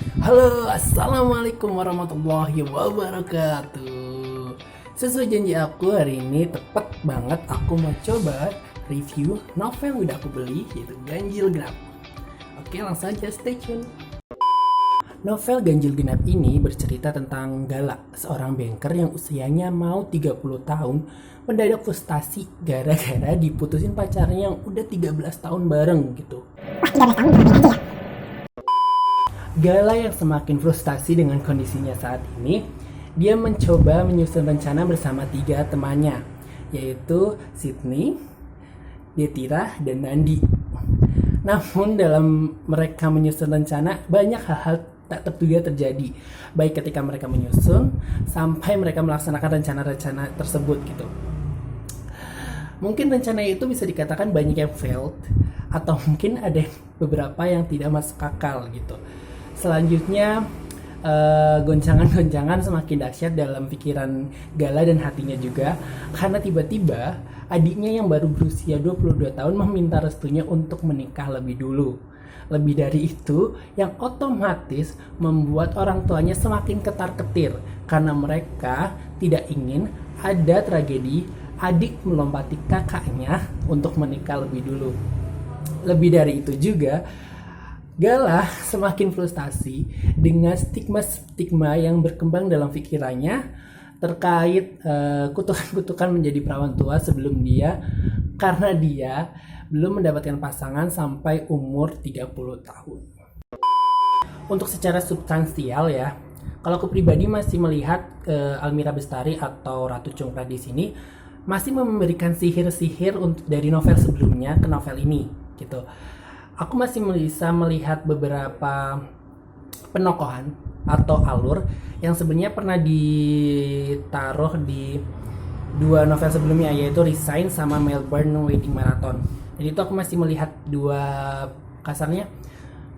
Halo, assalamualaikum warahmatullahi wabarakatuh. Sesuai janji aku hari ini tepat banget aku mau coba review novel yang udah aku beli yaitu Ganjil Genap. Oke, langsung aja stay tune. Novel Ganjil Genap ini bercerita tentang Gala, seorang banker yang usianya mau 30 tahun mendadak frustasi gara-gara diputusin pacarnya yang udah 13 tahun bareng gitu. Gala yang semakin frustasi dengan kondisinya saat ini, dia mencoba menyusun rencana bersama 3 temannya, yaitu Sydney, Detira, dan Nandi. Namun dalam mereka menyusun rencana, banyak hal-hal tak terduga terjadi, baik ketika mereka menyusun, sampai mereka melaksanakan rencana-rencana tersebut gitu. Mungkin rencana itu bisa dikatakan banyak yang failed, atau mungkin ada beberapa yang tidak masuk akal gitu. Selanjutnya goncangan-goncangan semakin dahsyat dalam pikiran Gala dan hatinya juga, karena tiba-tiba adiknya yang baru berusia 22 tahun meminta restunya untuk menikah lebih dulu. Lebih dari itu, yang otomatis membuat orang tuanya semakin ketar-ketir karena mereka tidak ingin ada tragedi adik melompati kakaknya untuk menikah lebih dulu. Lebih dari itu juga, Gala semakin frustasi dengan stigma-stigma yang berkembang dalam pikirannya terkait kutukan-kutukan menjadi perawan tua sebelum dia, karena dia belum mendapatkan pasangan sampai umur 30 tahun. Untuk secara substansial ya, kalau aku pribadi masih melihat Almira Bestari atau Ratu Congkrat di sini masih memberikan sihir-sihir untuk dari novel sebelumnya ke novel ini gitu. Aku masih bisa melihat beberapa penokohan atau alur yang sebenarnya pernah ditaruh di 2 novel sebelumnya, yaitu Resign sama Melbourne Wedding Marathon. Jadi itu aku masih melihat kasarnya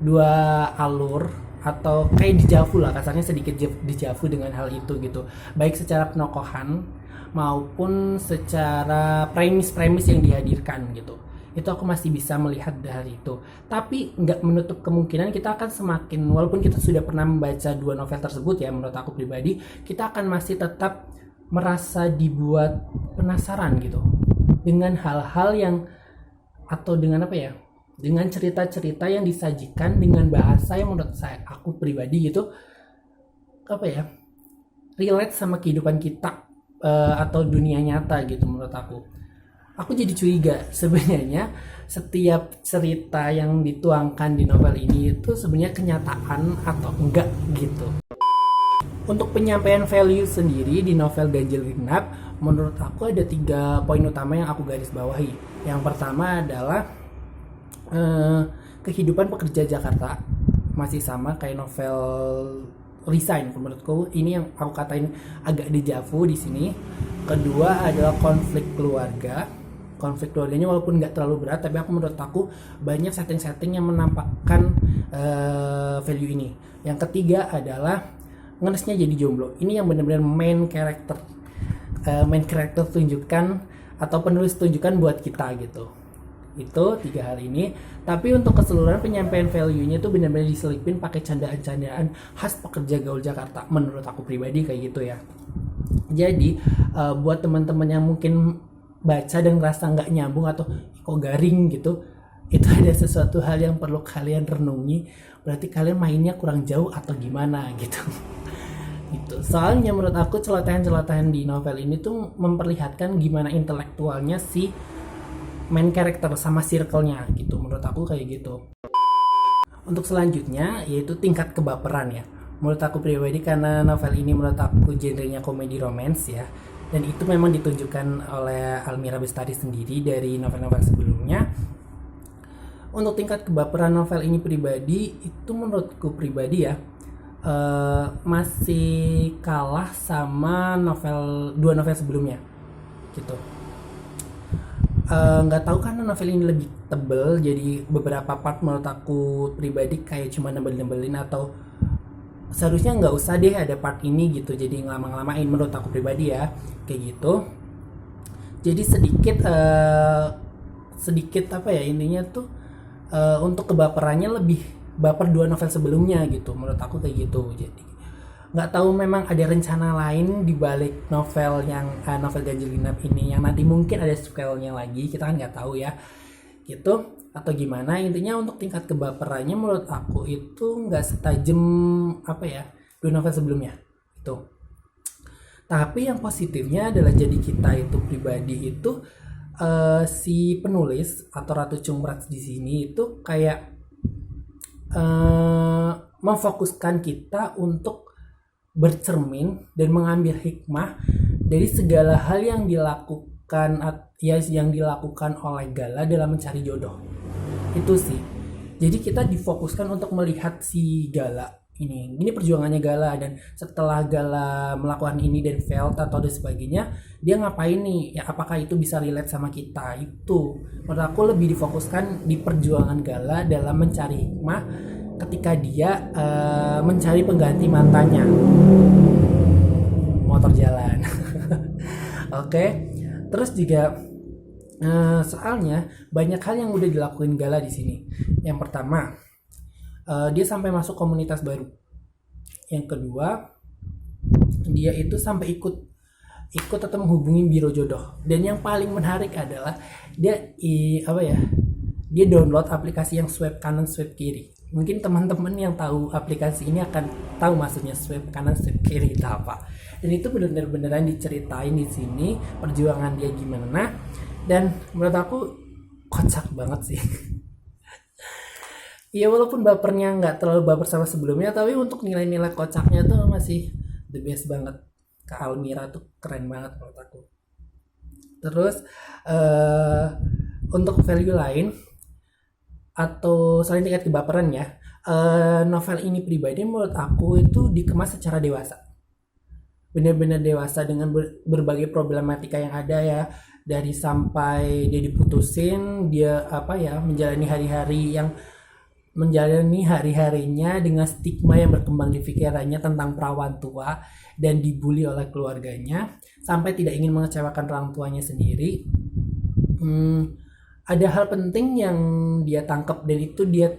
dua alur atau kayak dejavu lah, kasarnya sedikit dejavu dengan hal itu gitu. Baik secara penokohan maupun secara premis-premis yang dihadirkan gitu. Itu aku masih bisa melihat dari itu, tapi nggak menutup kemungkinan kita akan semakin, walaupun kita sudah pernah membaca 2 novel tersebut ya, menurut aku pribadi kita akan masih tetap merasa dibuat penasaran gitu dengan hal-hal yang, atau dengan apa ya, dengan cerita-cerita yang disajikan dengan bahasa yang menurut aku pribadi gitu, apa ya, relate sama kehidupan kita atau dunia nyata gitu. Menurut aku jadi curiga sebenarnya setiap cerita yang dituangkan di novel ini itu sebenarnya kenyataan atau enggak gitu. Untuk penyampaian value sendiri di novel Ganjil Genap, menurut aku ada 3 poin utama yang aku garis bawahi. Yang pertama adalah kehidupan pekerja Jakarta masih sama kayak novel Resign. Menurutku ini yang aku katain agak dejavu di sini. Kedua adalah konflik keluarganya walaupun nggak terlalu berat, tapi menurut aku banyak setting-setting yang menampakkan value ini. Yang ketiga adalah ngenesnya jadi jomblo. Ini yang benar-benar main karakter tunjukkan atau penulis tunjukkan buat kita gitu. Itu 3 hal ini. Tapi untuk keseluruhan penyampaian value-nya itu benar-benar diselipin pakai candaan-candaan khas pekerja gaul Jakarta. Menurut aku pribadi kayak gitu ya. Jadi buat teman-teman yang mungkin baca dan ngerasa nggak nyambung atau kok garing gitu, itu ada sesuatu hal yang perlu kalian renungi. Berarti kalian mainnya kurang jauh atau gimana gitu. Gitu. Soalnya menurut aku celotehan-celotehan di novel ini tuh memperlihatkan gimana intelektualnya si main karakter sama circle-nya gitu. Menurut aku kayak gitu. Untuk selanjutnya yaitu tingkat kebaperan ya. Menurut aku pribadi, karena novel ini menurut aku genrenya komedi romance ya, dan itu memang ditunjukkan oleh Almira Bestari sendiri dari novel-novel sebelumnya. Untuk tingkat kebaperan novel ini pribadi, itu menurutku pribadi ya masih kalah sama 2 novel sebelumnya gitu. Nggak tahu karena novel ini lebih tebel, jadi beberapa part menurut aku pribadi kayak cuma nembelin atau seharusnya nggak usah deh ada part ini gitu, jadi ngelama-ngelamain menurut aku pribadi ya kayak gitu. Jadi sedikit apa ya intinya tuh, untuk kebaperannya lebih baper dua novel sebelumnya gitu. Menurut aku kayak gitu. Jadi nggak tahu memang ada rencana lain di balik novel yang novel Ganjil Genap ini yang nanti mungkin ada sequelnya lagi, kita kan nggak tahu ya gitu, atau gimana. Intinya untuk tingkat kebaperannya menurut aku itu nggak setajam apa ya dua novel sebelumnya itu. Tapi yang positifnya adalah jadi kita itu pribadi itu si penulis atau Ratu Cungkrat di sini itu kayak memfokuskan kita untuk bercermin dan mengambil hikmah dari segala hal yang dilakukan oleh Gala dalam mencari jodoh. Itu sih. Jadi kita difokuskan untuk melihat si Gala ini perjuangannya Gala, dan setelah Gala melakukan ini dan failed atau dan sebagainya, dia ngapain nih ya, apakah itu bisa relate sama kita. Itu menurut aku lebih difokuskan di perjuangan Gala dalam mencari hikmah ketika dia mencari pengganti mantannya. Motor jalan. Oke. Terus juga soalnya banyak hal yang udah dilakuin Gala di sini. Yang pertama, dia sampai masuk komunitas baru. Yang kedua, dia itu sampai ikut atau menghubungi biro jodoh. Dan yang paling menarik adalah dia dia download aplikasi yang swipe kanan swipe kiri. Mungkin teman-teman yang tahu aplikasi ini akan tahu maksudnya swipe kanan swipe kiri itu apa. Dan itu benar-beneran diceritain di sini perjuangan dia gimana. Dan menurut aku kocak banget sih. Ya walaupun bapernya nggak terlalu baper sama sebelumnya, tapi untuk nilai-nilai kocaknya tuh masih the best banget. Kak Almira tuh keren banget menurut aku. Terus untuk value lain atau selain tingkat kebaperan ya, novel ini pribadi menurut aku itu dikemas secara dewasa. Benar-benar dewasa dengan berbagai problematika yang ada ya, dari sampai dia diputusin, dia menjalani hari-harinya dengan stigma yang berkembang di pikirannya tentang perawan tua dan dibully oleh keluarganya, sampai tidak ingin mengecewakan orang tuanya sendiri. Ada hal penting yang dia tangkap, dan itu dia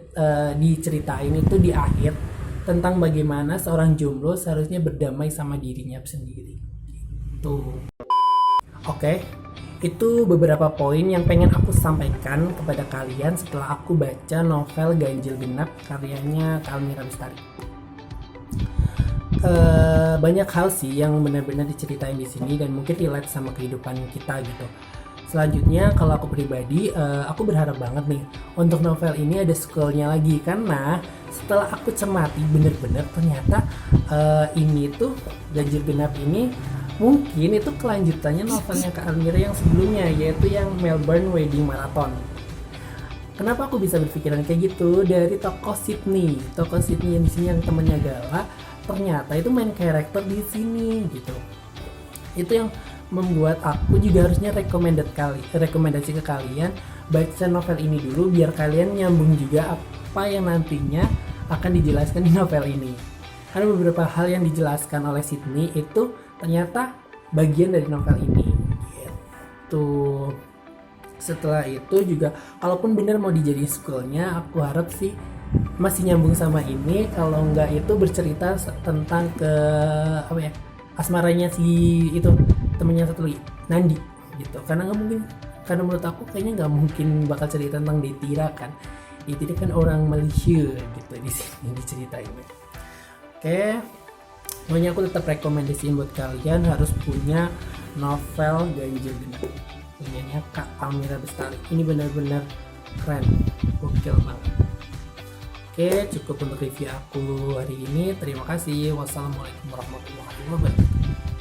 diceritain itu di akhir, tentang bagaimana seorang jomblo seharusnya berdamai sama dirinya sendiri. Tuh. Oke. Itu beberapa poin yang pengen aku sampaikan kepada kalian setelah aku baca novel Ganjil Genap karyanya Kak Almira Bestari. Banyak hal sih yang benar-benar diceritain di sini dan mungkin relate sama kehidupan kita gitu. Selanjutnya kalau aku pribadi, aku berharap banget nih untuk novel ini ada sequelnya lagi, karena setelah aku cermati bener-bener ternyata ini tuh Ganjil Genap ini mungkin itu kelanjutannya novelnya Kak Almira yang sebelumnya, yaitu yang Melbourne Wedding Marathon. Kenapa aku bisa berpikiran kayak gitu? Dari tokoh Sydney yang di sini yang temennya Gala, ternyata itu main karakter di sini gitu. Itu yang membuat aku juga harusnya rekomendasi ke kalian baca novel ini dulu, biar kalian nyambung juga apa yang nantinya akan dijelaskan di novel ini. Karena beberapa hal yang dijelaskan oleh Sydney itu ternyata bagian dari novel ini gitu. Setelah itu juga kalaupun benar mau dijadiin sequelnya, aku harap sih masih nyambung sama ini. Kalau enggak itu bercerita tentang asmaranya si itu temennya satu lagi, Nandi gitu. Karena menurut aku kayaknya nggak mungkin bakal cerita tentang Detira kan. Detira kan orang Malaysia gitu di sini diceritainnya. Oke. Pokoknya aku tetap rekomendasiin buat kalian harus punya novel Ganjil Genap punyanya Kak Almira Bestari. Ini benar-benar keren, gokil banget. Oke, cukup untuk review aku hari ini. Terima kasih. Wassalamualaikum warahmatullahi wabarakatuh.